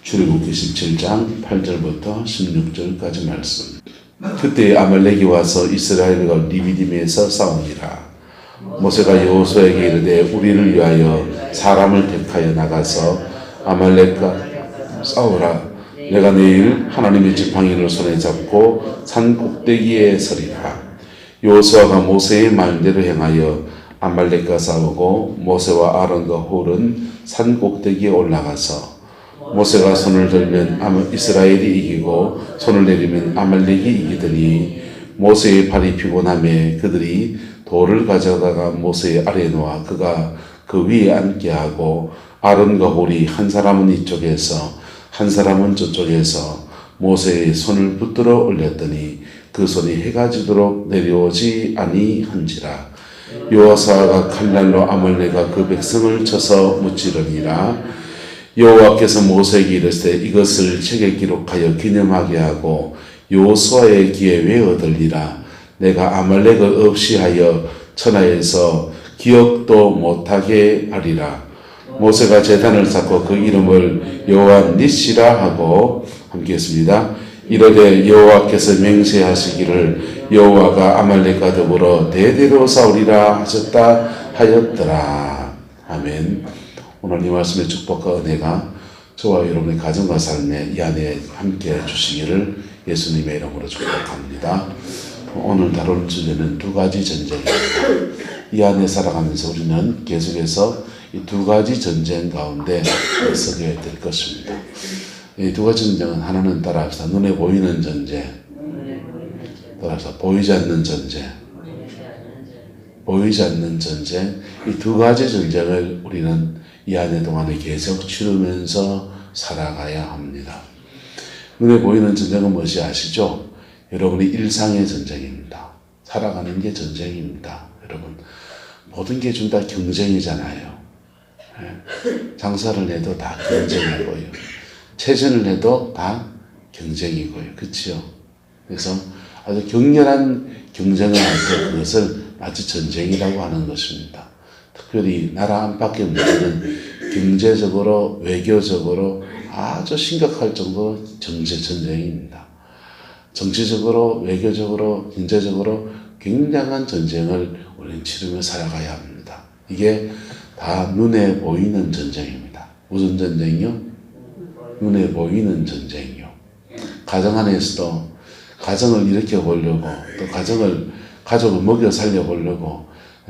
출애굽기 17장 8절부터 16절까지 말씀. 그때 아말렉이 와서 이스라엘과 리비딤에서 싸우니라. 모세가 여호수아에게 이르되 우리를 위하여 사람을 택하여 나가서 아말렉과 싸우라. 내가 내일 하나님의 지팡이를 손에 잡고 산 꼭대기에 서리라. 여호수아가 모세의 말대로 행하여 아말렉과 싸우고 모세와 아론과 홀은 산 꼭대기에 올라가서 모세가 손을 들면 이스라엘이 이기고 손을 내리면 아말렉이 이기더니 모세의 발이 피곤함에 그들이 돌을 가져다가 모세의 아래에 놓아 그가 그 위에 앉게 하고 아론과 홀이 한 사람은 이쪽에서 한 사람은 저쪽에서 모세의 손을 붙들어 올렸더니 그 손이 해가 지도록 내려오지 아니한지라. 여호수아가 칼날로 아말렉과 그 백성을 쳐서 무찌르니라. 여호와께서 모세에게 이르시되 이것을 책에 기록하여 기념하게 하고 여호수아의 귀에 외어 들리라. 내가 아말렉을 없이 하여 천하에서 기억도 못하게 하리라. 모세가 제단을 쌓고 그 이름을 여호와 니시라 하고 함께 했습니다. 이르되 여호와께서 맹세하시기를 여호와가 아말렉과 더불어 대대로 싸우리라 하셨다 하였더라. 아멘. 오늘 이 말씀의 축복과 은혜가 저와 여러분의 가정과 삶에 이 안에 함께 주시기를 예수님의 이름으로 축복합니다. 오늘 다룰 주제는 두 가지 전쟁입니다. 이 안에 살아가면서 우리는 계속해서 이 두 가지 전쟁 가운데 서게 될 것입니다. 이 두 가지 전쟁은 하나는 따라합시다. 눈에 보이는 전쟁, 따라합시다. 보이지 않는 전쟁, 보이지 않는 전쟁. 이 두 가지 전쟁을 우리는 이 안에 동안에 계속 치르면서 살아가야 합니다. 눈에 보이는 전쟁은 무엇이 아시죠? 여러분의 일상의 전쟁입니다. 살아가는 게 전쟁입니다. 여러분, 모든 게 좀 다 경쟁이잖아요. 장사를 해도 다 경쟁이고요. 체전을 해도 다 경쟁이고요. 그렇죠? 그래서 아주 격렬한 경쟁을 할 때 그것을 마치 전쟁이라고 하는 것입니다. 특별히 나라 안팎의 문제는 경제적으로, 외교적으로 아주 심각할 정도로 전쟁입니다. 정치적으로, 외교적으로, 경제적으로 굉장한 전쟁을 우리는 치르며 살아가야 합니다. 이게 다 눈에 보이는 전쟁입니다. 무슨 전쟁이요? 눈에 보이는 전쟁이요. 가정 안에서도 가정을 일으켜 보려고 또 가족을 먹여 살려 보려고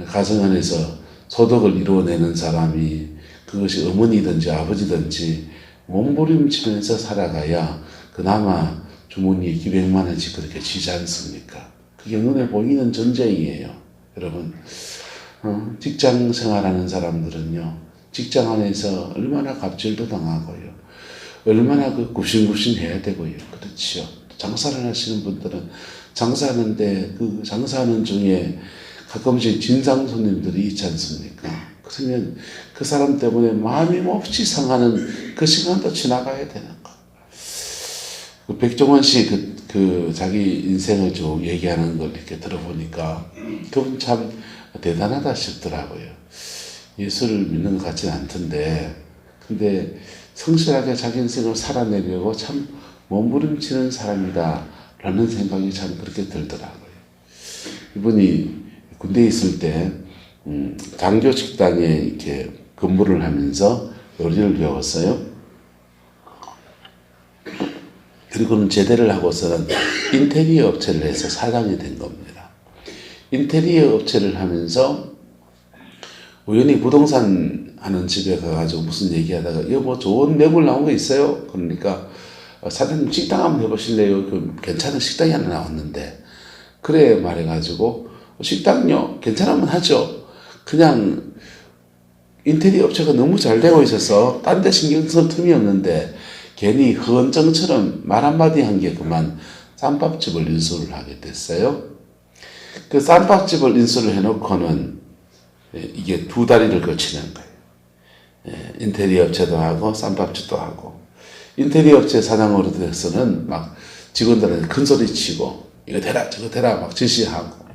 가정 안에서 소득을 이루어내는 사람이 그것이 어머니든지 아버지든지 몸부림치면서 살아가야 그나마 주머니에 기백만 원씩 그렇게 지지 않습니까? 그게 눈에 보이는 전쟁이에요. 여러분, 직장 생활하는 사람들은요, 직장 안에서 얼마나 갑질도 당하고요, 얼마나 굽신굽신 해야 되고요. 그렇지요. 장사를 하시는 분들은 장사하는데 그 장사하는 중에 가끔씩 진상 손님들이 있지 않습니까? 그러면 그 사람 때문에 마음이 몹시 상하는 그 시간도 지나가야 되는 거. 그 백종원 씨 자기 인생을 쭉 얘기하는 걸 이렇게 들어보니까 그분 참 대단하다 싶더라고요. 예수를 믿는 것 같지는 않던데, 근데 성실하게 자기 인생을 살아내려고 참 몸부림치는 사람이다 라는 생각이 참 그렇게 들더라고요. 이분이 군대에 있을 때 장교 식당에 이렇게 근무를 하면서 요리를 배웠어요. 그리고는 제대를 하고서는 인테리어 업체를 해서 사장이 된 겁니다. 인테리어 업체를 하면서 우연히 부동산 하는 집에 가가지고 무슨 얘기하다가 이거 뭐 좋은 매물 나온 거 있어요? 그러니까 사장님 식당 한번 해보실래요? 그 괜찮은 식당이 하나 나왔는데, 그래 말해가지고 식당요 괜찮으면 하죠. 그냥 인테리어 업체가 너무 잘 되고 있어서 딴 데 신경 쓸 틈이 없는데 괜히 헌정처럼 말 한마디 한 게 그만 쌈밥집을 인수를 하게 됐어요. 그 쌈밥집을 인수를 해놓고는 이게 두 다리를 거치는 거예요. 인테리어 업체도 하고 쌈밥집도 하고. 인테리어 업체 사장으로 돼서는 막 직원들한테 큰 소리 치고 이거 대라 저거 대라 막 지시하고,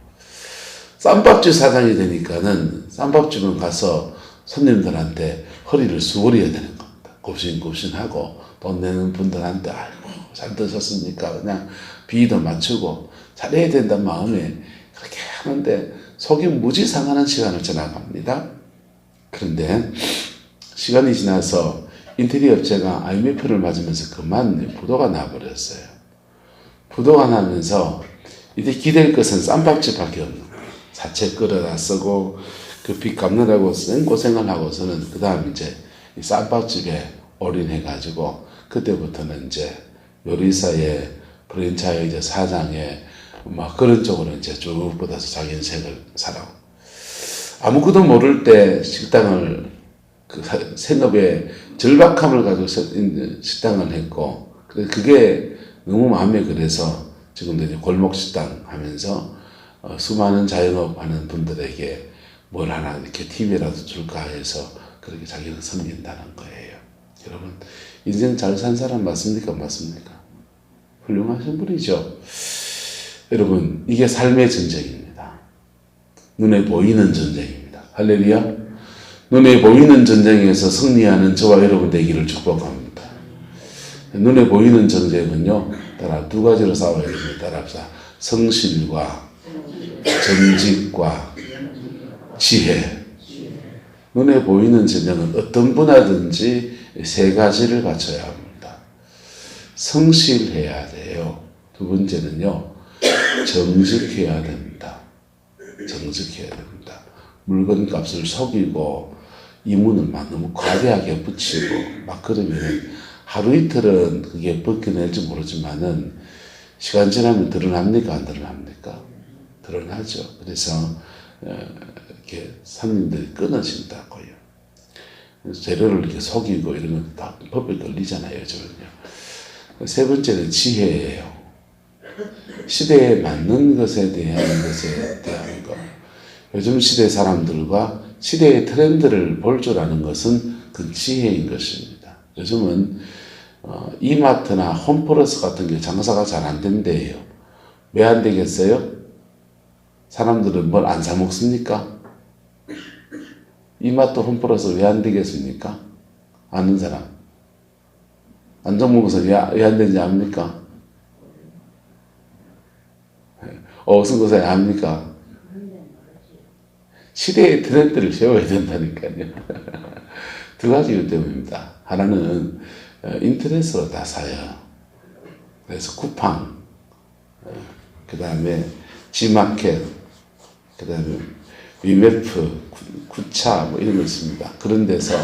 쌈밥집 사장이 되니까는 쌈밥집은 가서 손님들한테 허리를 수그려야 되는 겁니다. 굽신굽신하고 돈 내는 분들한테 아이고 잘 드셨습니까? 그냥 비위도 맞추고 잘해야 된다는 마음에 그렇게 하는데 속이 무지 상하는 시간을 지나갑니다. 그런데 시간이 지나서 인테리어 업체가 IMF를 맞으면서 그만 부도가 나버렸어요. 부도가 나면서 이제 기댈 것은 쌈밥집밖에 없는 거예요. 사채 끌어다 쓰고 그 빚 갚느라고 생고생을 하고서는 그 다음 이제 이 쌈밥집에 올인해가지고 그때부터는 이제 요리사의 프랜차이즈 사장의 막 그런 쪽으로 이제 쭉 뻗어서 자기 인생을 살아오. 아무것도 모를 때 식당을 그 생업의 절박함을 가지고 식당을 했고 그게 너무 마음에 그래서 지금도 이제 골목 식당 하면서 수많은 자영업 하는 분들에게 뭘 하나 이렇게 TV라도 줄까 해서 그렇게 자기는 섬긴다는 거예요. 여러분 인생 잘 산 사람 맞습니까? 맞습니까? 훌륭하신 분이죠. 여러분 이게 삶의 전쟁입니다. 눈에 보이는 전쟁입니다. 할렐루야. 눈에 보이는 전쟁에서 승리하는 저와 여러분 되기를 축복합니다. 눈에 보이는 전쟁은요 따라 두 가지로 싸워야 됩니다. 따라합시다. 성실과 정직과 지혜. 눈에 보이는 전쟁은 어떤 분야든지 세 가지를 갖춰야 합니다. 성실해야 돼요. 두 번째는요 정직해야 됩니다. 정직해야 됩니다. 물건 값을 속이고 이문을 막 너무 과대하게 붙이고 막 그러면 하루 이틀은 그게 벗겨낼지 모르지만은 시간 지나면 드러납니까? 안 드러납니까? 드러나죠. 그래서 이렇게 손님들이 끊어진다고요. 재료를 이렇게 속이고 이런 건 다 법에 걸리잖아요. 요즘은요. 세 번째는 지혜예요. 시대에 맞는 것에 대한 것. 요즘 시대 사람들과 시대의 트렌드를 볼 줄 아는 것은 그 지혜인 것입니다. 요즘은 이마트나 홈플러스 같은 게 장사가 잘 안 된대요. 왜 안 되겠어요? 사람들은 뭘 안 사 먹습니까? 이마트 홈플러스 왜 안 되겠습니까? 아는 사람. 안정목에서 왜 안 되는지 압니까? 어승거사에 압니까? 시대의 트렌드를 세워야 된다니까요. 두 가지 이유 때문입니다. 하나는 인터넷으로 다 사요. 그래서 쿠팡, 그 다음에 G마켓, 그 다음에 위메프, 쿠차 뭐 이런 거 있습니다. 그런 데서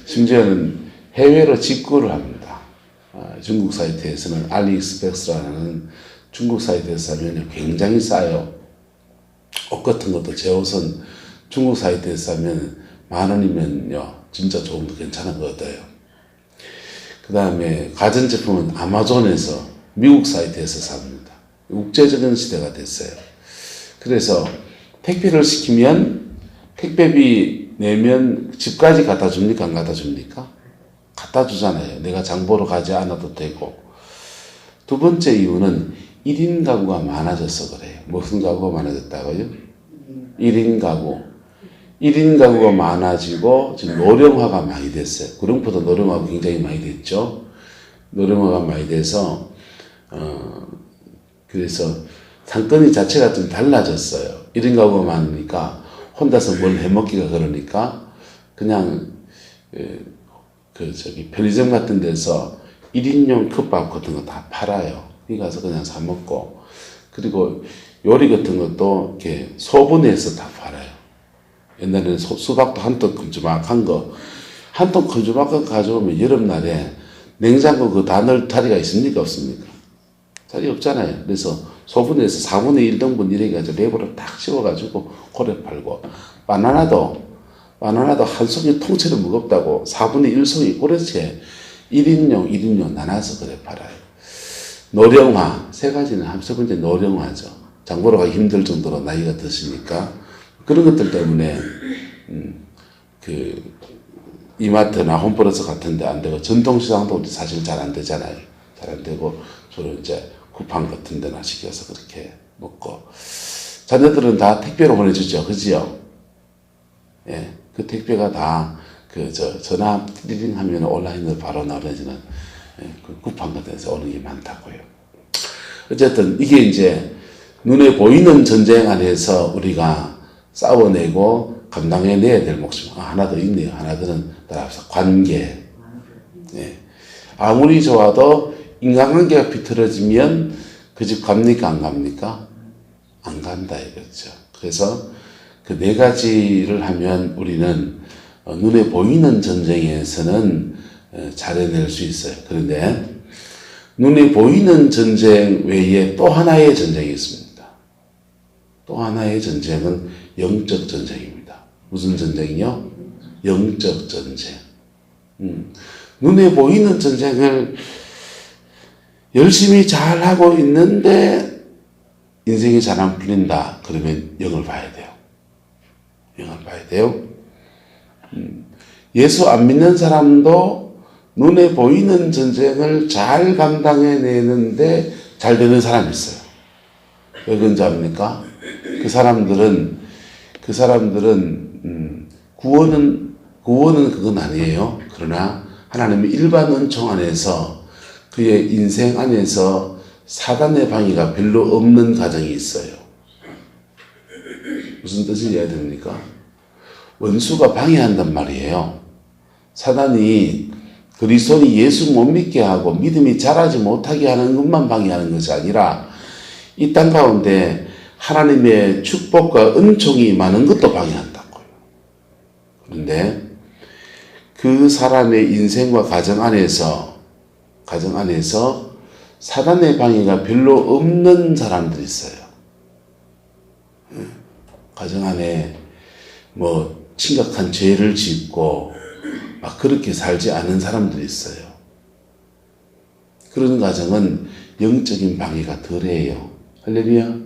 심지어는 해외로 직구를 합니다. 중국 사이트에서는 알리익스프레스라는 중국 사이트에서 사면 굉장히 싸요. 옷 같은 것도 제 옷은 중국 사이트에서 사면 10,000원이면요 진짜 좋은 거 괜찮은 거 얻어요. 그 다음에 가전제품은 아마존에서 미국 사이트에서 삽니다. 국제적인 시대가 됐어요. 그래서 택배를 시키면 택배비 내면 집까지 갖다 줍니까? 안 갖다 줍니까? 갖다 주잖아요. 내가 장 보러 가지 않아도 되고. 두 번째 이유는 1인 가구가 많아져서 그래요. 무슨 가구가 많아졌다고요? 1인 가구. 1인 가구가 많아지고 지금 노령화가 많이 됐어요. 구룡포도 노령화가 굉장히 많이 됐죠. 노령화가 많이 돼서 그래서 상권이 자체가 좀 달라졌어요. 1인 가구가 많으니까 혼자서 뭘 해먹기가 그러니까 그냥 편의점 같은 데서 1인용 컵밥 같은 거 다 팔아요. 여기 가서 그냥 사 먹고 그리고 요리 같은 것도 이렇게 소분해서 다 팔아요. 옛날에는 수박도 한 통 큼지막한 거 한 통 큼지막한 거 가져오면 여름날에 냉장고 그 다 넣을 자리가 있습니까? 없습니까? 자리 없잖아요. 그래서 소분해서 4분의 1등분 이래가지고 랩으로 딱 씌워가지고 고래 팔고 바나나도 한 송이 통째로 무겁다고 4분의 1송이 고래채 1인용 1인용 나눠서 그래 팔아요. 노령화 세 가지는 첫 번째 노령화죠. 장보러 가기 힘들 정도로 나이가 드시니까 그런 것들 때문에 그 이마트나 홈플러스 같은 데 안 되고 전통시장도 사실 잘 안 되잖아요. 잘 안 되고 주로 이제 쿠팡 같은 데나 시켜서 그렇게 먹고 자녀들은 다 택배로 보내주죠. 그지요? 예, 그 택배가 다 전화 띠링 하면 온라인으로 바로 나눠지는 그 구판것에서 오는 게 많다고요. 어쨌든 이게 이제 눈에 보이는 전쟁 안에서 우리가 싸워내고 감당해내야 될 목숨. 하나 더 있네요. 하나 더는 따라서 관계. 예. 아무리 좋아도 인간관계가 비틀어지면 그 집 갑니까? 안 갑니까? 안 간다 이거죠. 그래서 그 네 가지를 하면 우리는 눈에 보이는 전쟁에서는 잘 해낼 수 있어요. 그런데 눈에 보이는 전쟁 외에 또 하나의 전쟁이 있습니다. 또 하나의 전쟁은 영적 전쟁입니다. 무슨 전쟁이요? 영적 전쟁. 눈에 보이는 전쟁을 열심히 잘하고 있는데 인생이 잘 안 풀린다. 그러면 영을 봐야 돼요. 영을 봐야 돼요. 예수 안 믿는 사람도 눈에 보이는 전쟁을 잘 감당해내는데 잘 되는 사람이 있어요. 왜 그런지 압니까? 그 사람들은 구원은 그건 아니에요. 그러나 하나님의 일반 은총 안에서 그의 인생 안에서 사단의 방해가 별로 없는 가정이 있어요. 무슨 뜻인지 이해가 됩니까? 원수가 방해한단 말이에요. 사단이 그리스도인이 예수 못 믿게 하고 믿음이 자라지 못하게 하는 것만 방해하는 것이 아니라 이 땅 가운데 하나님의 축복과 은총이 많은 것도 방해한다고요. 그런데 그 사람의 인생과 가정 안에서 사단의 방해가 별로 없는 사람들이 있어요. 가정 안에 뭐 심각한 죄를 짓고 막 그렇게 살지 않은 사람들이 있어요. 그런 가정은 영적인 방해가 덜해요. 할렐루야.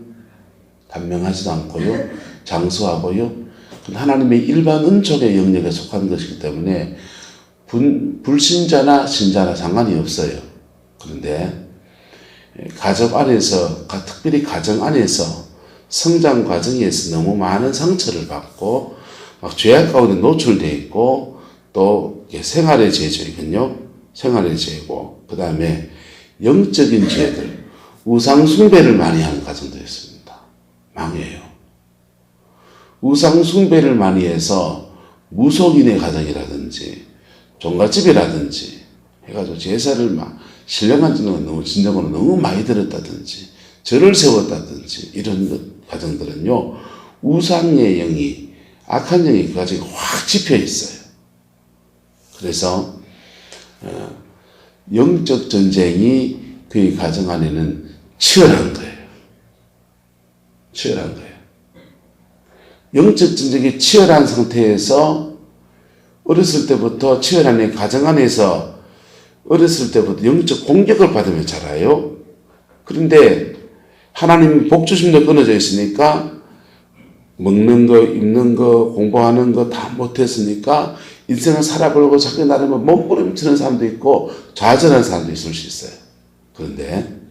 단명하지도 않고요. 장수하고요. 하나님의 일반 은총의 영역에 속한 것이기 때문에 불신자나 신자나 상관이 없어요. 그런데 가정 안에서, 특별히 가정 안에서 성장 과정에서 너무 많은 상처를 받고 막 죄악 가운데 노출되어 있고 또 생활의 죄죠. 생활의 죄고 그 다음에 영적인 죄들, 우상 숭배를 많이 하는 가정도 있습니다. 망해요. 우상 숭배를 많이 해서 무속인의 가정이라든지 종갓집이라든지 해가지고 제사를 막 신령한 진정으로 너무 많이 들었다든지 절을 세웠다든지 이런 가정들은요 우상의 영이 악한 영이 그 가정에 확 집혀 있어요. 그래서 영적 전쟁이 그의 가정 안에는 치열한 거예요. 치열한 거예요. 영적 전쟁이 치열한 상태에서 어렸을 때부터 치열한 가정 안에서 어렸을 때부터 영적 공격을 받으며 자라요. 그런데 하나님 복 주심도 끊어져 있으니까 먹는 거, 입는 거, 공부하는 거 다 못했으니까 인생을 살아보려고 자기 나름을 몸부림치는 사람도 있고 좌절하는 사람도 있을 수 있어요. 그런데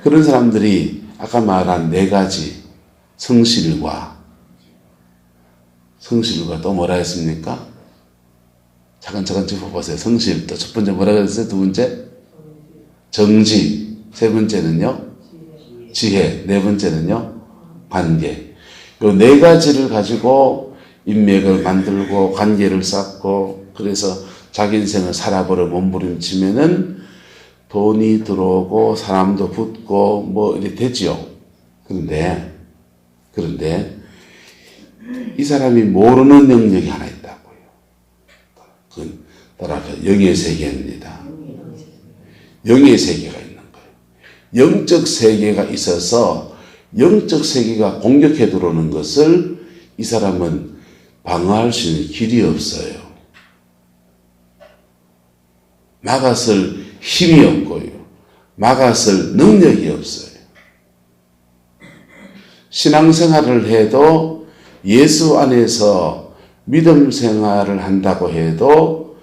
그런 사람들이 아까 말한 네 가지 성실과 또 뭐라 했습니까? 차근차근 짚어보세요. 성실, 또 첫 번째 뭐라 그랬어요? 두 번째? 정지. 세 번째는요? 지혜. 네 번째는요? 관계. 요 네 가지를 가지고 인맥을 만들고 관계를 쌓고 그래서 자기 인생을 살아보려 몸부림치면은 돈이 들어오고 사람도 붙고 뭐 이렇게 되지요. 그런데 이 사람이 모르는 영역이 하나 있다고요. 그건 따라서 영의 세계입니다. 영의 세계가 있는 거예요. 영적 세계가 있어서 영적 세계가 공격해 들어오는 것을 이 사람은 방어할 수 있는 길이 없어요. 막았을 힘이 없고요. 막았을 능력이 없어요. 신앙생활을 해도 예수 안에서 믿음 생활을 한다고 해도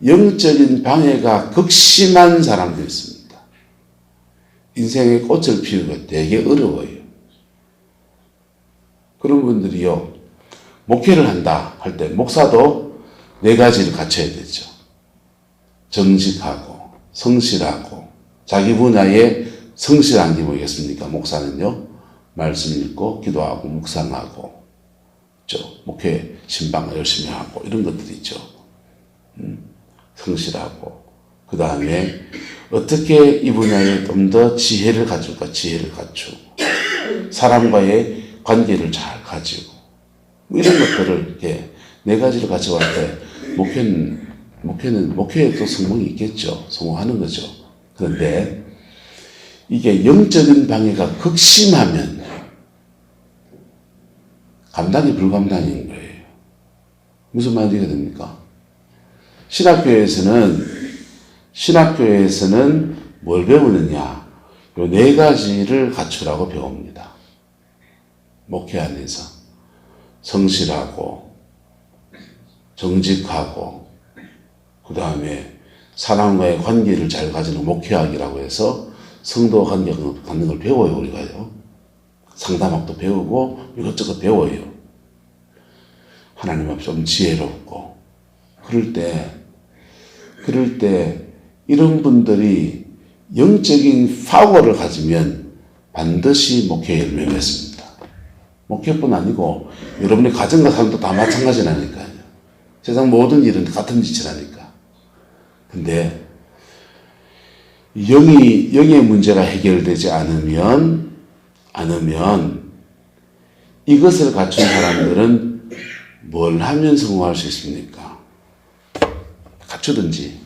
영적인 방해가 극심한 사람도 있습니다. 인생의 꽃을 피우기가 되게 어려워요. 그런 분들이요. 목회를 한다 할 때 목사도 네 가지를 갖춰야 되죠. 정직하고 성실하고 자기 분야에 성실한 게 뭐겠습니까? 목사는요. 말씀 읽고 기도하고 묵상하고 목회 신방 열심히 하고 이런 것들이 있죠. 성실하고 그 다음에 어떻게 이 분야에 좀 더 지혜를 가질까? 지혜를 갖추고 사람과의 관계를 잘 가지고 이런 것들을 이렇게 네 가지를 가져갈 때 목회에도 성공이 있겠죠. 성공하는 거죠. 그런데 이게 영적인 방해가 극심하면 감당이 불감당인 거예요. 무슨 말이 됩니까? 신학교에서는 뭘 배우느냐? 요 네 가지를 갖추라고 배웁니다. 목회 안에서 성실하고 정직하고 그 다음에 사람과의 관계를 잘 가지는 목회학이라고 해서 성도와 관계 갖는 걸 배워요. 우리가요. 상담학도 배우고 이것저것 배워요. 하나님 앞에 좀 지혜롭고 그럴 때 이런 분들이 영적인 파워를 가지면 반드시 목회에 열매 맺습니다. 목회뿐 아니고 여러분의 가정과 삶도 다 마찬가지라니까요. 세상 모든 일은 같은 짓이라니까. 근데 영의 문제가 해결되지 않으면 이것을 갖춘 사람들은 뭘 하면 성공할 수 있습니까? 갖추든지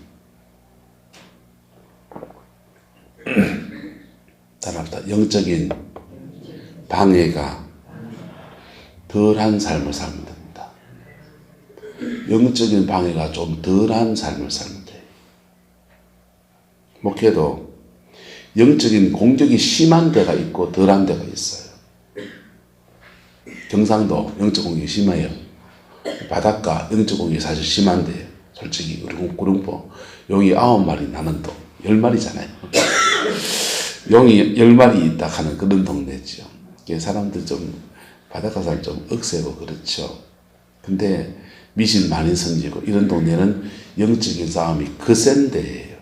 따라합시다. 영적인 방해가 덜한 삶을 살면 됩니다. 영적인 방해가 좀 덜한 삶을 살면 돼요. 목회도 영적인 공격이 심한 데가 있고 덜한 데가 있어요. 경상도 영적 공격이 심해요. 바닷가 영적 공격이 사실 심한데요. 솔직히 구릉포 용이 9마리 나는 또 10마리잖아요. 용이 10마리 있다 하는 그런 동네죠. 사람들 좀 바닷가 살 좀 억세고 그렇죠. 근데 미신 많이 생기고 이런 동네는 영적인 싸움이 거센 데예요.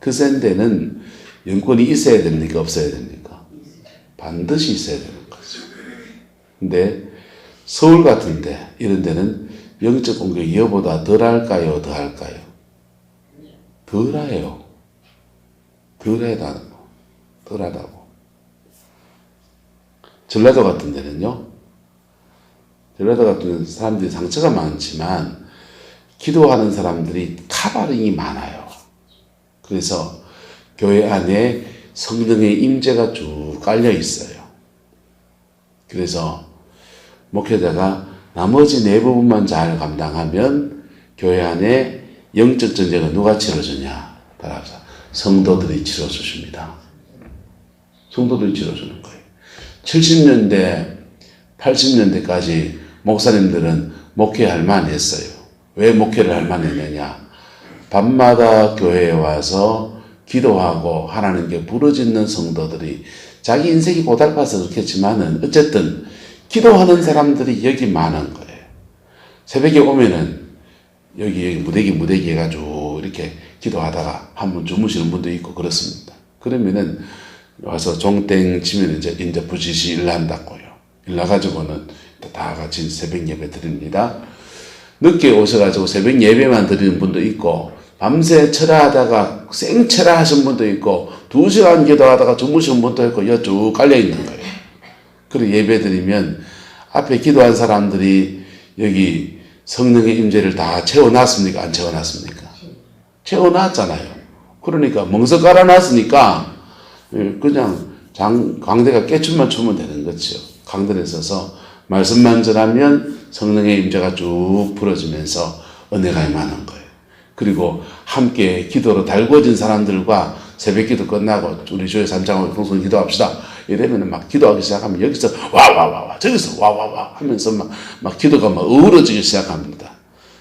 거센 데는 영권이 있어야 됩니까? 없어야 됩니까? 반드시 있어야 되는 거죠. 근데 서울 같은 데 이런 데는 영적 공격이 이보다 덜할까요? 더할까요? 덜해요. 덜하다고. 전라도 같은 데는요. 전라도 같은 데는 사람들이 상처가 많지만 기도하는 사람들이 카바링이 많아요. 그래서 교회 안에 성령의 임재가 쭉 깔려 있어요. 그래서 목회자가 나머지 네 부분만 잘 감당하면 교회 안에 영적 전쟁은 누가 치러주냐? 따라서 성도들이 치러주십니다. 성도들이 치러주는 거예요. 70년대, 80년대까지 목사님들은 목회할 만했어요. 왜 목회를 할 만했느냐? 밤마다 교회에 와서 기도하고 하나님께 부르짖는 성도들이 자기 인생이 고달파서 그렇겠지만은 어쨌든 기도하는 사람들이 여기 많은 거예요. 새벽에 오면은 여기 무대기 해가지고 이렇게 기도하다가 한번 주무시는 분도 있고 그렇습니다. 그러면은 와서 종땡 치면 이제 부지시 일난다고요. 일나가지고는 다 같이 새벽 예배 드립니다. 늦게 오셔가지고 새벽 예배만 드리는 분도 있고 밤새 철야하다가 생철야 하신 분도 있고 2시간 기도하다가 주무시는 분도 있고 여기 쭉 깔려있는 거예요. 그리고 예배 드리면 앞에 기도한 사람들이 여기 성령의 임재를 다 채워놨습니까? 안 채워놨습니까? 채워놨잖아요. 그러니까 멍석 깔아놨으니까 그냥 강대가 깨춤만 추면 되는 거죠. 강단에 서서 말씀만 전하면 성령의 임재가 쭉 풀어지면서 은혜가 임하는 거예요. 그리고 함께 기도로 달궈진 사람들과 새벽 기도 끝나고 우리 교회 산장으로 평소에 기도합시다. 이러면 막 기도하기 시작하면 여기서 와와와와 저기서 와와와 하면서 막 기도가 막 어우러지기 시작합니다.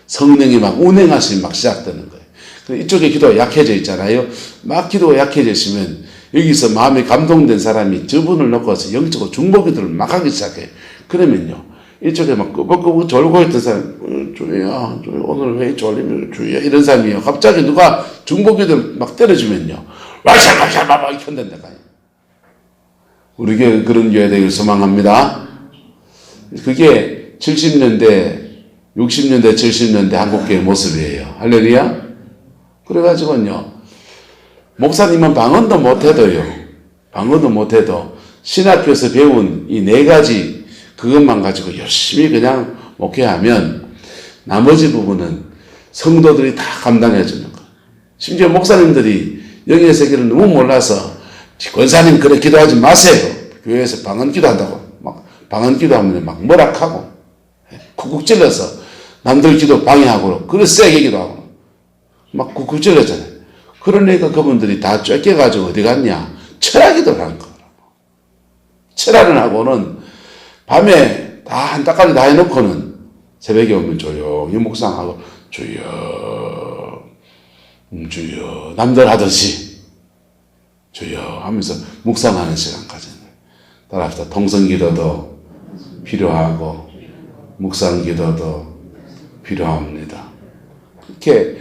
성령이 막 운행하시면 막 시작되는 거예요. 이쪽에 기도가 약해져 있잖아요. 막 기도가 약해지시면 여기서 마음에 감동된 사람이 저분을 놓고서 영적으로 중보 기도를 막 하기 시작해요. 그러면요 이쪽에 막 끄벅끄벅 졸고 있던 사람, 주야, 오늘 왜 졸리면 주야, 이런 사람이에요. 갑자기 누가 중보기들 막 때려주면요. 와샤와샤 막 이렇게 흔든다가. 우리 교회 그런 교회 되길 소망합니다. 그게 70년대, 60년대, 70년대 한국교회 모습이에요. 할렐루야? 그래가지고요. 목사님은 방언도 못해도요. 방언도 못해도 신학교에서 배운 이 4가지 그것만 가지고 열심히 그냥 목회하면 나머지 부분은 성도들이 다 감당해 주는 거예요. 심지어 목사님들이 영의 세계를 너무 몰라서 권사님 그래 기도하지 마세요. 교회에서 방언 기도한다고 막 방언 기도하면 막 뭐락하고 쿡쿡 찔러서 남들 기도 방해하고 그래 세게 기도하고 막 쿡쿡 찔렀잖아요. 그러니까 그분들이 다 쫓겨가지고 어디 갔냐? 철학기도를 하는 거라고. 철학을 하고는 밤에 다 한따까지 다 해놓고는 새벽에 오면 조용히 묵상하고 주여 주여 남들 하듯이 주여 하면서 묵상하는 시간 가지는 따라합시다. 통성기도도 필요하고 묵상기도도 필요합니다. 이렇게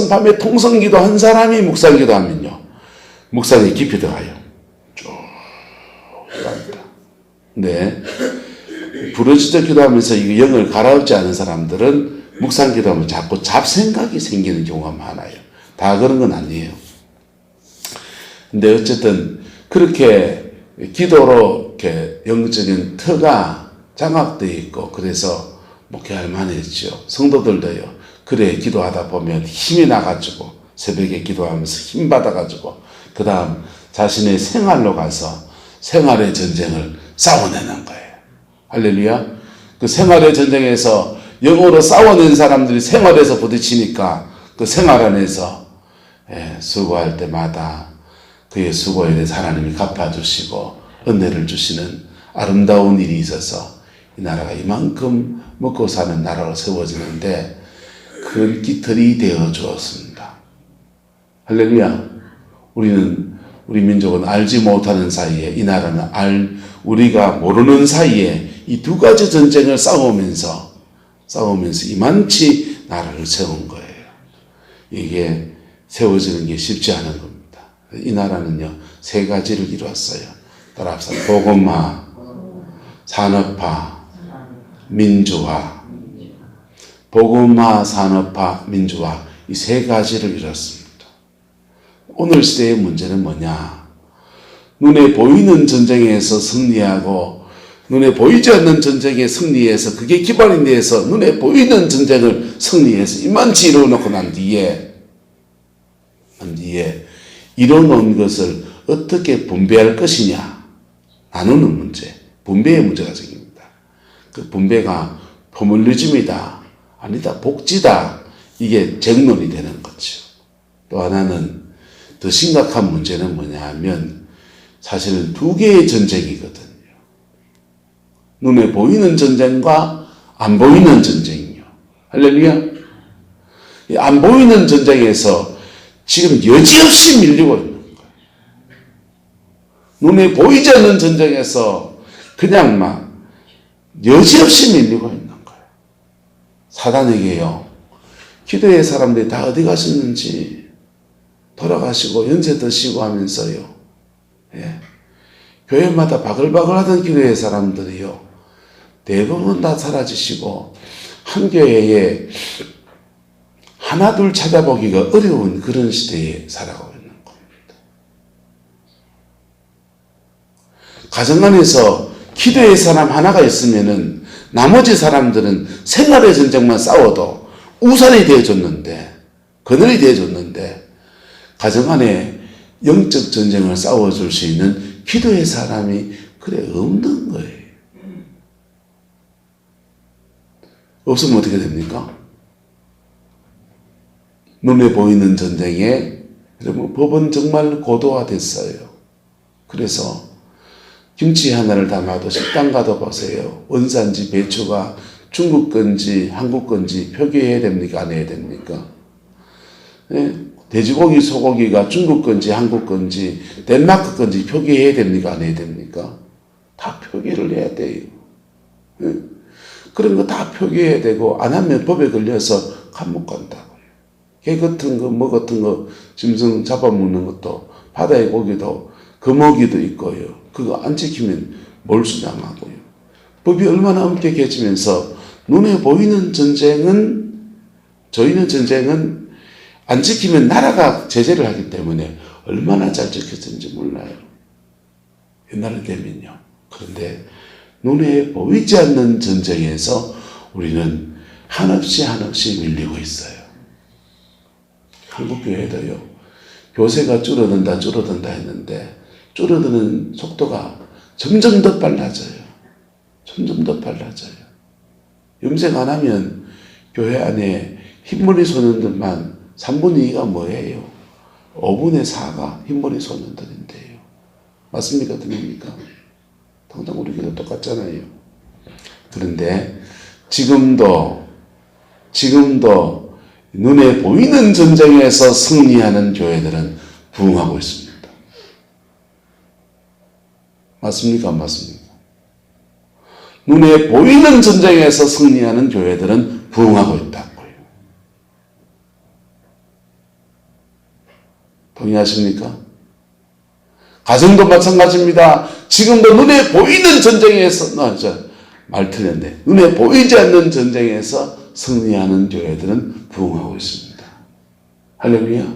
밤에 통성기도 한 사람이 묵상기도 하면요 묵상이 깊이 들어가요. 쭉 들어갑니다. 네. 부르짖어 기도하면서 이 영을 갈아엎지 않은 사람들은 묵상 기도하면 자꾸 잡생각이 생기는 경우가 많아요. 다 그런 건 아니에요. 근데 어쨌든 그렇게 기도로 이렇게 영적인 터가 장악되어 있고 그래서 목회할 만했죠. 성도들도요. 그래 기도하다 보면 힘이 나가지고 새벽에 기도하면서 힘 받아가지고 그 다음 자신의 생활로 가서 생활의 전쟁을 싸워내는 거예요. 할렐루야. 그 생활의 전쟁에서 영으로 싸워낸 사람들이 생활에서 부딪히니까 그 생활 안에서 수고할 때마다 그의 수고에 대해서 하나님이 갚아주시고 은혜를 주시는 아름다운 일이 있어서 이 나라가 이만큼 먹고 사는 나라로 세워지는데 큰 깃털이 되어 주었습니다. 할렐루야. 우리 민족은 알지 못하는 사이에 이 나라는 우리가 모르는 사이에 이 2가지 전쟁을 싸우면서 이만치 나라를 세운 거예요. 이게 세워지는 게 쉽지 않은 겁니다. 이 나라는요 3가지를 이루었어요. 따라합시다. 복음화, 산업화, 민주화. 복음화, 산업화, 민주화 이 3가지를 이뤘습니다. 오늘 시대의 문제는 뭐냐? 눈에 보이는 전쟁에서 승리하고 눈에 보이지 않는 전쟁에 승리해서 그게 기반이 돼서 눈에 보이는 전쟁을 승리해서 이만치 이루어놓고 난 뒤에 이뤄놓은 것을 어떻게 분배할 것이냐 나누는 문제, 분배의 문제가 생깁니다. 그 분배가 포퓰리즘이다 아니다 복지다 이게 쟁론이 되는 거죠. 또 하나는 더 심각한 문제는 뭐냐 하면 사실은 2개의 전쟁이거든요. 눈에 보이는 전쟁과 안 보이는 전쟁이요. 할렐루야. 안 보이는 전쟁에서 지금 여지없이 밀리고 있는 거예요. 눈에 보이지 않는 전쟁에서 그냥 막 여지없이 밀리고 있는 거예요. 사단에게요. 기도의 사람들이 다 어디 가셨는지 돌아가시고 연세 드시고 하면서요. 교회마다 바글바글 하던 기도의 사람들이요. 대부분 다 사라지시고 한 교회에 하나둘 찾아보기가 어려운 그런 시대에 살아가고 있는 겁니다. 가정 안에서 기도의 사람 하나가 있으면은 나머지 사람들은 생활의 전쟁만 싸워도 우산이 되어줬는데 그늘이 되어줬는데 가정 안에 영적 전쟁을 싸워줄 수 있는 기도의 사람이 그래 없는 거예요. 없으면 어떻게 됩니까? 눈에 보이는 전쟁에 법은 정말 고도화됐어요. 그래서 김치 하나를 담아도 식당 가도 보세요. 원산지 배추가 중국 건지 한국 건지 표기해야 됩니까? 안 해야 됩니까? 돼지고기 소고기가 중국 건지 한국 건지 덴마크 건지 표기해야 됩니까? 안 해야 됩니까? 다 표기를 해야 돼요. 그런 거 다 표기해야 되고 안 하면 법에 걸려서 감옥 간다고. 개 같은 거, 뭐 같은 거, 짐승 잡아먹는 것도, 바다의 고기도, 거먹이도 있고요. 그거 안 지키면 몰수당하고요. 법이 얼마나 엄격해지면서 눈에 보이는 저희는 전쟁은 안 지키면 나라가 제재를 하기 때문에 얼마나 잘 지켰는지 몰라요. 옛날에 되면요. 그런데 눈에 보이지 않는 전쟁에서 우리는 한없이 밀리고 있어요. 한국 교회도요. 교세가 줄어든다 했는데 줄어드는 속도가 점점 더 빨라져요. 점점 더 빨라져요. 염색 안 하면 교회 안에 흰머리 소년들만 3분의 2가 뭐예요? 5분의 4가 흰머리 소년들인데요. 맞습니까? 들립니까? 당장 우리끼리 똑같잖아요. 그런데 지금도 눈에 보이는 전쟁에서 승리하는 교회들은 부흥하고 있습니다. 맞습니까? 안 맞습니까? 눈에 보이는 전쟁에서 승리하는 교회들은 부흥하고 있다고요. 동의하십니까? 가정도 마찬가지입니다. 지금도 눈에 보이는 전쟁에서, 말 틀렸네. 눈에 보이지 않는 전쟁에서 승리하는 교회들은 부흥하고 있습니다. 할렐루야.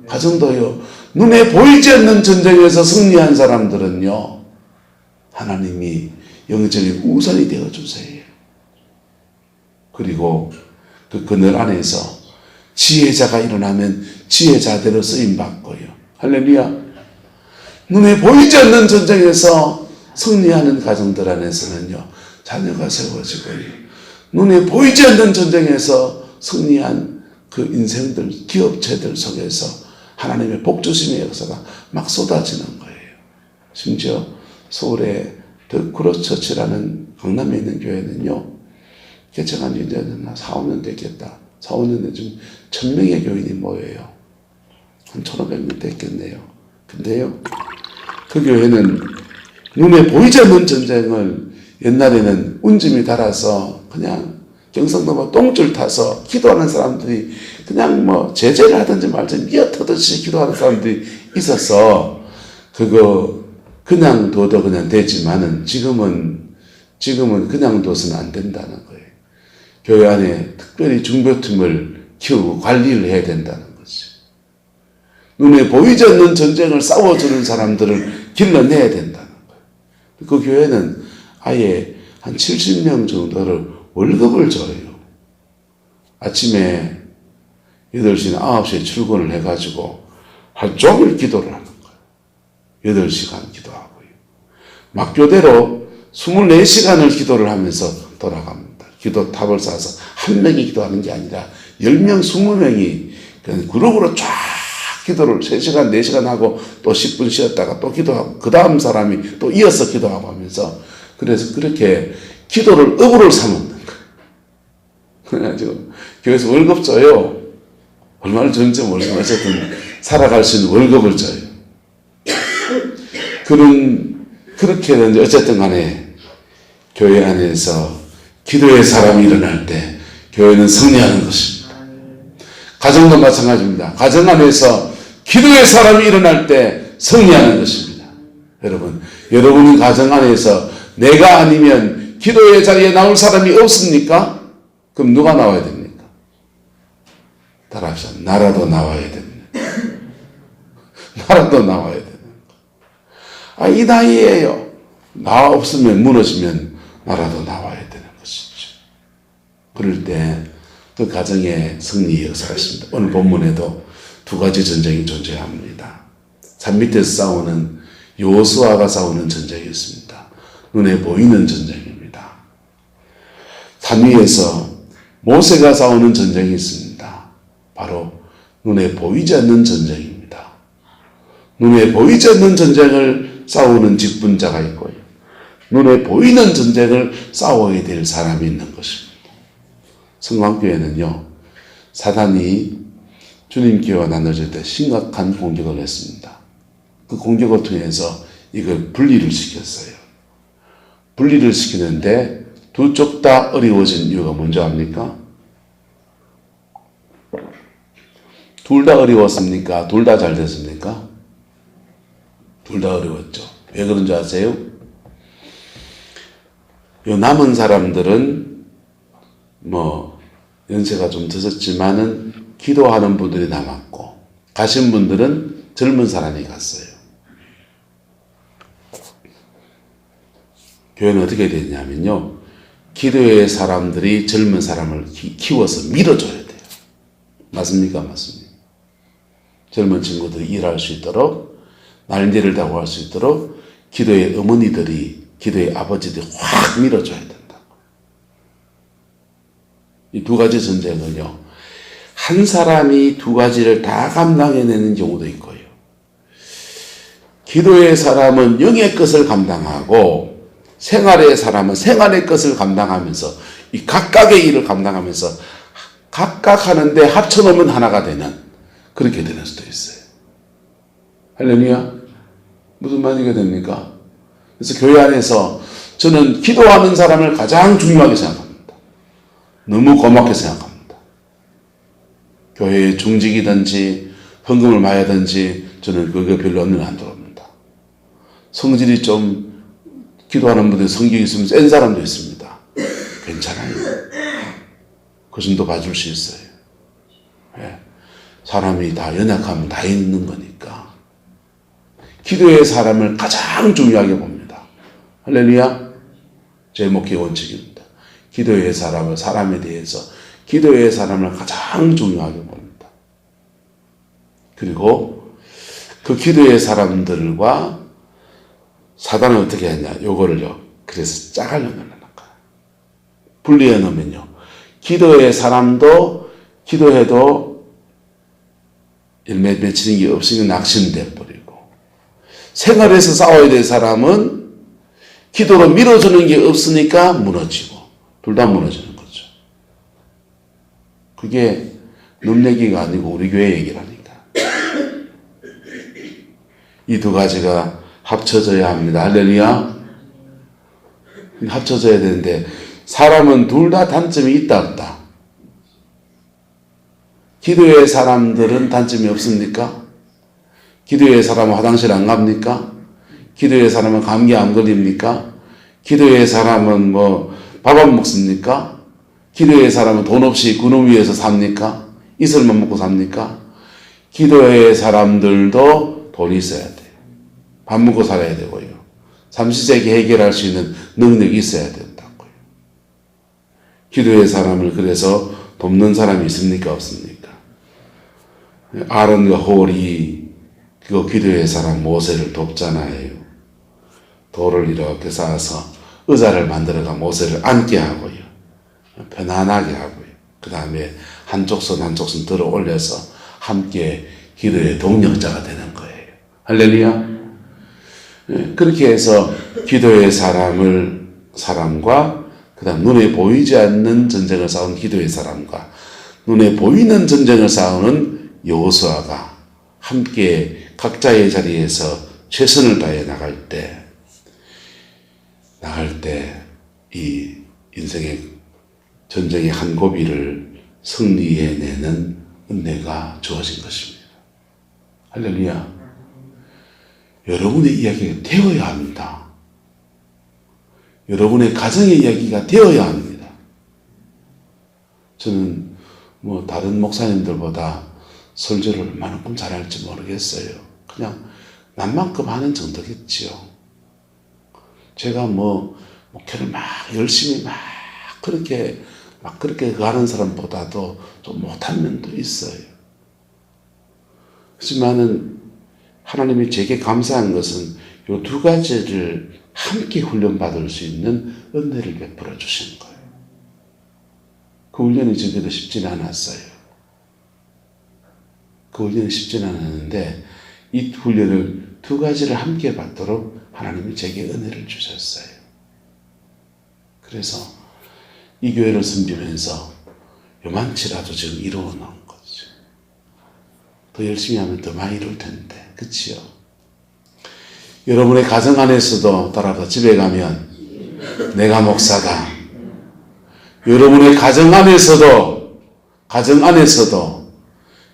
가정도요. 눈에 보이지 않는 전쟁에서 승리한 사람들은요. 하나님이 영적인 우선이 되어주세요. 그리고 그 그늘 안에서 지혜자가 일어나면 지혜자대로 쓰임받고요. 할렐루야. 눈에 보이지 않는 전쟁에서 승리하는 가정들 안에서는요. 자녀가 세워지고요. 눈에 보이지 않는 전쟁에서 승리한 그 인생들, 기업체들 속에서 하나님의 복주심의 역사가 막 쏟아지는 거예요. 심지어 서울의 더 크로스처치라는 강남에 있는 교회는요. 개척한 지 이제 4, 5년 됐겠다. 4, 5년에 지금 1000명의 교인이 모여요. 한 1500명 됐겠네요. 근데요. 그 교회는 눈에 보이지 않는 전쟁을 옛날에는 운짐이 달아서 그냥 경상도만 똥줄 타서 기도하는 사람들이 그냥 뭐 제재를 하든지 말든지 미어터듯이 기도하는 사람들이 있어서 그거 그냥 둬도 그냥 되지만은 지금은 그냥 둬서는 안 된다는 거예요. 교회 안에 특별히 중보팀을 키우고 관리를 해야 된다는 거지. 눈에 보이지 않는 전쟁을 싸워주는 사람들을 길러내야 된다는 거예요. 그 교회는 아예 한 70명 정도를 월급을 줘요. 아침에 8시나 9시에 출근을 해가지고 하루 종일 기도를 하는 거예요. 8시간 기도하고요. 막교대로 24시간을 기도를 하면서 돌아갑니다. 기도탑을 쌓아서 한 명이 기도하는 게 아니라 10명, 20명이 그냥 그룹으로 쫙 기도를 3시간, 4시간 하고 또 10분 쉬었다가 또 기도하고 그 다음 사람이 또 이어서 기도하고 하면서 그래서 그렇게 기도를 업으로 삼는 거예요. 그래가지고 교회에서 월급 줘요. 얼마나 주는지 모르지만 어쨌든 살아갈 수 있는 월급을 줘요. 그렇게는 어쨌든 간에 교회 안에서 기도의 사람이 일어날 때 교회는 승리하는 것입니다. 가정도 마찬가지입니다. 가정 안에서 기도의 사람이 일어날 때 승리하는 것입니다. 여러분은 가정 안에서 내가 아니면 기도의 자리에 나올 사람이 없습니까? 그럼 누가 나와야 됩니까? 따라합시다. 나라도 나와야 됩니다. 나라도 나와야 됩니다. 이 나이에요. 나 없으면 무너지면 나라도 나와야 되는 것이죠. 그럴 때 그 가정의 승리 역사가 있습니다. 오늘 본문에도 2가지 전쟁이 존재합니다. 산 밑에서 싸우는 여호수아가 싸우는 전쟁이 있습니다. 눈에 보이는 전쟁입니다. 산 위에서 모세가 싸우는 전쟁이 있습니다. 바로 눈에 보이지 않는 전쟁입니다. 눈에 보이지 않는 전쟁을 싸우는 직분자가 있고요. 눈에 보이는 전쟁을 싸워야 될 사람이 있는 것입니다. 성광교회는요. 사단이 주님교회와 나눠질 때 심각한 공격을 했습니다. 그 공격을 통해서 이걸 분리를 시켰어요. 분리를 시키는데 두 쪽 다 어려워진 이유가 뭔지 압니까? 둘 다 어려웠습니까? 둘 다 잘 됐습니까? 둘 다 어려웠죠. 왜 그런 줄 아세요? 요 남은 사람들은 연세가 좀 드셨지만은 기도하는 분들이 남았고, 가신 분들은 젊은 사람이 갔어요. 교회는 어떻게 됐냐면요, 기도의 사람들이 젊은 사람을 키워서 밀어줘야 돼요. 맞습니까? 맞습니까? 젊은 친구들이 일할 수 있도록, 날개를 다고 할 수 있도록 기도의 어머니들이, 기도의 아버지들이 확 밀어줘야 된다. 이 두 가지 전쟁은요, 한 사람이 두 가지를 다 감당해내는 경우도 있고요. 기도의 사람은 영의 것을 감당하고, 생활의 사람은 생활의 것을 감당하면서, 이 각각의 일을 감당하면서 각각 하는데 합쳐놓으면 하나가 되는, 그렇게 되는 수도 있어요. 할렐루야. 무슨 말이가 됩니까? 그래서 교회 안에서 저는 기도하는 사람을 가장 중요하게 생각합니다. 너무 고맙게 생각합니다. 교회에 중직이든지 헌금을 많이 하든지 저는 그거 별로 언는 안 들어옵니다. 성질이 좀, 기도하는 분들 성격이 있으면 센 사람도 있습니다. 괜찮아요. 그 정도 봐줄 수 있어요. 네. 사람이 다 연약하면 다 있는 거니까. 기도의 사람을 가장 중요하게 봅니다. 할렐루야. 제 목회 원칙입니다. 기도의 사람을, 사람에 대해서 기도의 사람을 가장 중요하게 봅니다. 그리고 그 기도의 사람들과 사단은 어떻게 했냐, 요거를요, 그래서 짝을 넣는 거예요. 분리해 놓으면요, 기도의 사람도 기도해도 열매 맺히는 게 없으면 낙심돼 버리고, 생활에서 싸워야 될 사람은 기도로 밀어주는 게 없으니까 무너지고, 둘 다 무너지는 거죠. 그게 놈 얘기가 아니고 우리 교회 얘기라니까. 이 두 가지가 합쳐져야 합니다. 할렐루야. 합쳐져야 되는데, 사람은 둘 다 단점이 있다 없다. 기도의 사람들은 단점이 없습니까? 기도의 사람은 화장실 안 갑니까? 기도의 사람은 감기 안 걸립니까? 기도의 사람은 밥 안 먹습니까? 기도의 사람은 돈 없이 그놈 위에서 삽니까? 이슬만 먹고 삽니까? 기도의 사람들도 돈이 있어야 돼요. 밥 먹고 살아야 되고요. 삼시세끼 해결할 수 있는 능력이 있어야 된다고요. 기도의 사람을 그래서 돕는 사람이 있습니까? 없습니까? 아론과 홀이 그 기도의 사람 모세를 돕잖아요. 돌을 이렇게 쌓아서 의자를 만들어가 모세를 앉게 하고요. 편안하게 하고요. 그 다음에 한쪽 손 들어 올려서 함께 기도의 동력자가 되는 거예요. 할렐루야. 그렇게 해서 기도의 사람과 그 다음 눈에 보이지 않는 전쟁을 싸운 기도의 사람과 눈에 보이는 전쟁을 싸우는 여호수아가 함께 각자의 자리에서 최선을 다해 나갈 때 이 인생의 전쟁의 한 고비를 승리해내는 은혜가 주어진 것입니다. 할렐루야. 여러분의 이야기가 되어야 합니다. 여러분의 가정의 이야기가 되어야 합니다. 저는 다른 목사님들보다 설교를 얼마만큼 잘할지 모르겠어요. 그냥 남만큼 하는 정도겠지요. 제가 목회를 막 열심히 그렇게 하는 사람보다도 좀 못한 면도 있어요. 하지만은 하나님이 제게 감사한 것은 이 두 가지를 함께 훈련받을 수 있는 은혜를 베풀어 주신 거예요. 그 훈련이 저에게도 쉽지는 않았어요. 그 훈련이 쉽지는 않았는데 이 훈련을 두 가지를 함께 받도록 하나님이 제게 은혜를 주셨어요. 그래서 이 교회를 섬기면서 요만치라도 지금 이루어 놓은 거죠. 더 열심히 하면 더 많이 이룰 텐데, 그치요? 여러분의 가정 안에서도 따라서 집에 가면 내가 목사다, 여러분의 가정 안에서도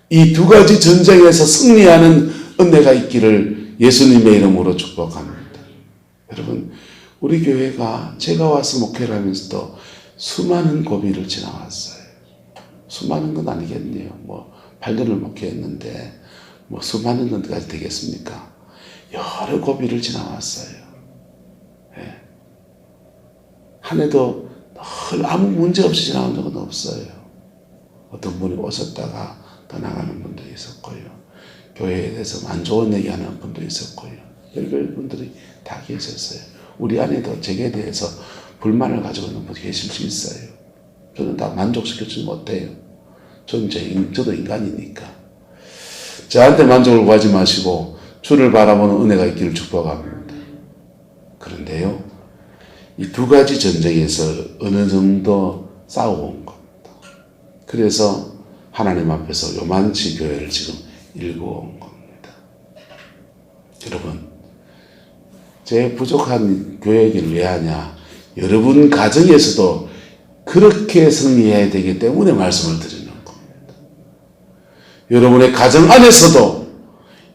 이 두 가지 전쟁에서 승리하는 은혜가 있기를 예수님의 이름으로 축복합니다. 여러분, 우리 교회가 제가 와서 목회를 하면서도 수많은 고비를 지나왔어요. 수많은 건 아니겠네요. 8년을 목회했는데 수많은 건까지 되겠습니까? 여러 고비를 지나왔어요. 예. 한 해도 늘 아무 문제 없이 지나간 적은 없어요. 어떤 분이 오셨다가 떠나가는 분도 있었고요. 교회에 대해서 안 좋은 얘기하는 분도 있었고요. 별별 분들이 다 계셨어요. 우리 안에도 제게 대해서 불만을 가지고 있는 분이 계실 수 있어요. 저는 다 만족시켜주지 못해요. 저도 인간이니까. 저한테 만족을 구하지 마시고 주를 바라보는 은혜가 있기를 축복합니다. 그런데요, 이 두 가지 전쟁에서 어느 정도 싸워온 겁니다. 그래서 하나님 앞에서 요만치 교회를 지금 일구어온 겁니다. 여러분, 제 부족한 교회를 왜 하냐? 여러분 가정에서도 그렇게 승리해야 되기 때문에 말씀을 드리는 겁니다. 여러분의 가정 안에서도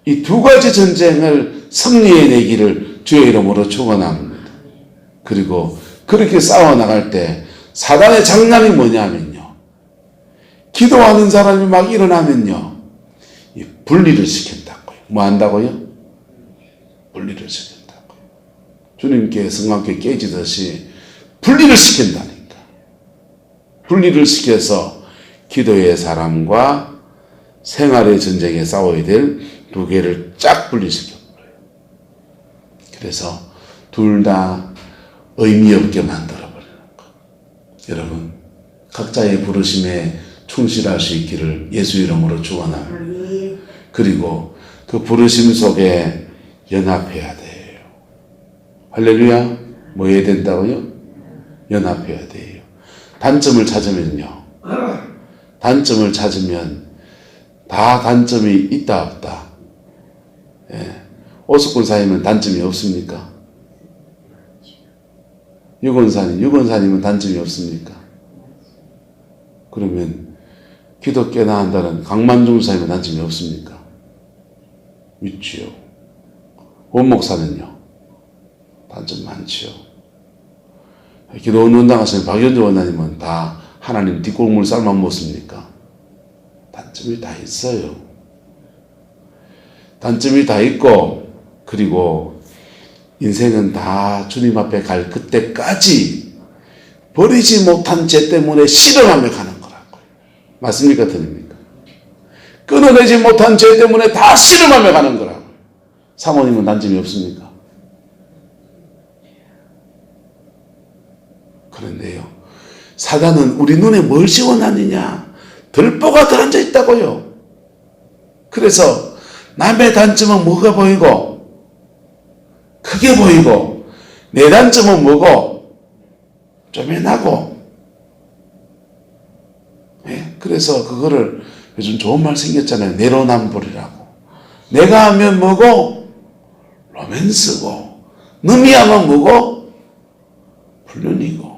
이 두 가지 전쟁을 승리해내기를 주의 이름으로 축원합니다. 그리고 그렇게 싸워나갈 때 사단의 장난이 뭐냐면요, 기도하는 사람이 막 일어나면요, 분리를 시킨다고요. 뭐 한다고요? 분리를 시킨다고요. 주님께 성관계 깨지듯이 분리를 시킨다니까. 분리를 시켜서 기도의 사람과 생활의 전쟁에 싸워야 될 두 개를 쫙 분리시켜버려요. 그래서 둘 다 의미 없게 만들어버리는 거. 여러분, 각자의 부르심에 충실할 수 있기를 예수 이름으로 축원합니다. 그리고 그 부르심 속에 연합해야 돼요. 할렐루야. 뭐 해야 된다고요? 연합해야 돼요. 단점을 찾으면요, 단점을 찾으면 다 단점이 있다 없다. 예. 오스골사님은 단점이 없습니까? 유건사님은 단점이 없습니까? 그러면 기독교나 한다는 강만중사님은 단점이 없습니까? 있지요. 원목사는요, 단점 많지요. 기도원당 하시는 박연주 원장님은 다 하나님 뒷골물 삶아 먹습니까? 단점이 다 있어요. 단점이 다 있고, 그리고 인생은 다 주님 앞에 갈 그때까지 버리지 못한 죄 때문에 실험하며 가는 거라고요. 맞습니까? 틀립니까? 끊어내지 못한 죄 때문에 다 실험하며 가는 거라고요. 사모님은 단점이 없습니까? 그런데요, 사단은 우리 눈에 뭘 씌워놨느냐? 들보가 들어앉아 있다고요. 그래서 남의 단점은 뭐가 보이고 크게 보이고, 내 단점은 뭐고 쪼매나고. 네? 그래서 그거를 요즘 좋은 말 생겼잖아요. 내로남불이라고. 내가 하면 뭐고 로맨스고, 남이 하면 뭐고 불륜이고.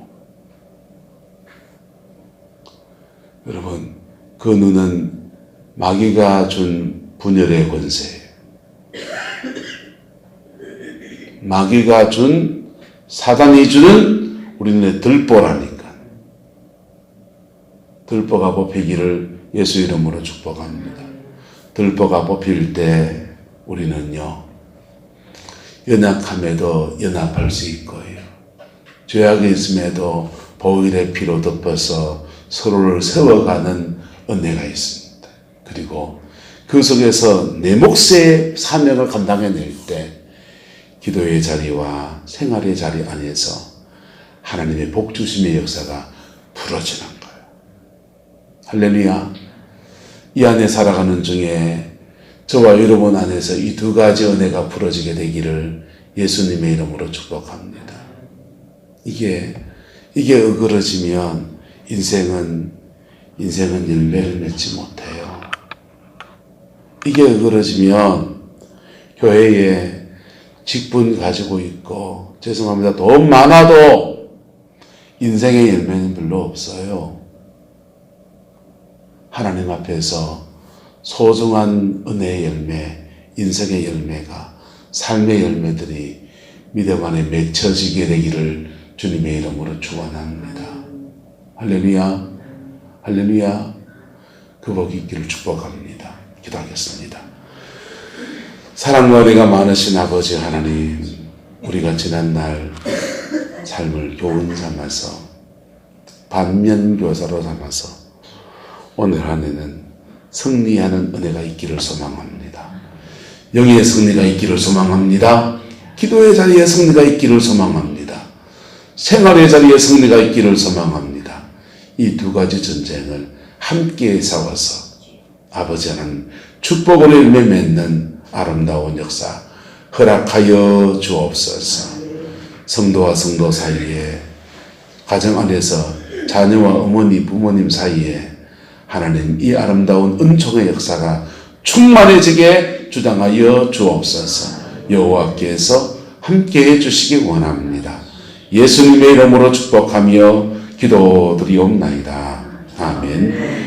여러분, 그 눈은 마귀가 준 분열의 권세예요. 마귀가 준, 사단이 주는 우리 눈에 들보라니까. 들보가 뽑히기를 예수 이름으로 축복합니다. 들보가 뽑힐 때 우리는요, 연약함에도 연합할 수 있고요, 죄악이 있음에도 보혈의 피로 덮어서 서로를 세워가는 은혜가 있습니다. 그리고 그 속에서 내 몫의 사명을 감당해낼 때 기도의 자리와 생활의 자리 안에서 하나님의 복주심의 역사가 풀어지는 거예요. 할렐루야. 이 안에 살아가는 중에 저와 여러분 안에서 이 두 가지 은혜가 풀어지게 되기를 예수님의 이름으로 축복합니다. 이게 어그러지면 인생은 열매를 맺지 못해요. 이게 어그러지면 교회에 직분 가지고 있고, 죄송합니다, 돈 많아도 인생의 열매는 별로 없어요. 하나님 앞에서 소중한 은혜의 열매, 인생의 열매가, 삶의 열매들이 믿음 안에 맺혀지게 되기를 주님의 이름으로 축원합니다. 할렐루야, 할렐루야. 그 복이 있기를 축복합니다. 기도하겠습니다. 사랑과 은혜가 많으신 아버지 하나님, 우리가 지난날 삶을 교훈 삼아서 반면교사로 삼아서 오늘 한 해는 승리하는 은혜가 있기를 소망합니다. 영의 승리가 있기를 소망합니다. 기도의 자리에 승리가 있기를 소망합니다. 생활의 자리에 승리가 있기를 소망합니다. 이 두 가지 전쟁을 함께 싸워서 아버지 하나님 축복으로 열매 맺는 아름다운 역사 허락하여 주옵소서. 성도와 성도 사이에, 가정 안에서 자녀와 어머니 부모님 사이에 하나님 이 아름다운 은총의 역사가 충만해지게 주장하여 주옵소서. 여호와께서 함께해 주시기 원합니다. 예수님의 이름으로 축복하며 기도드리옵나이다. 아멘.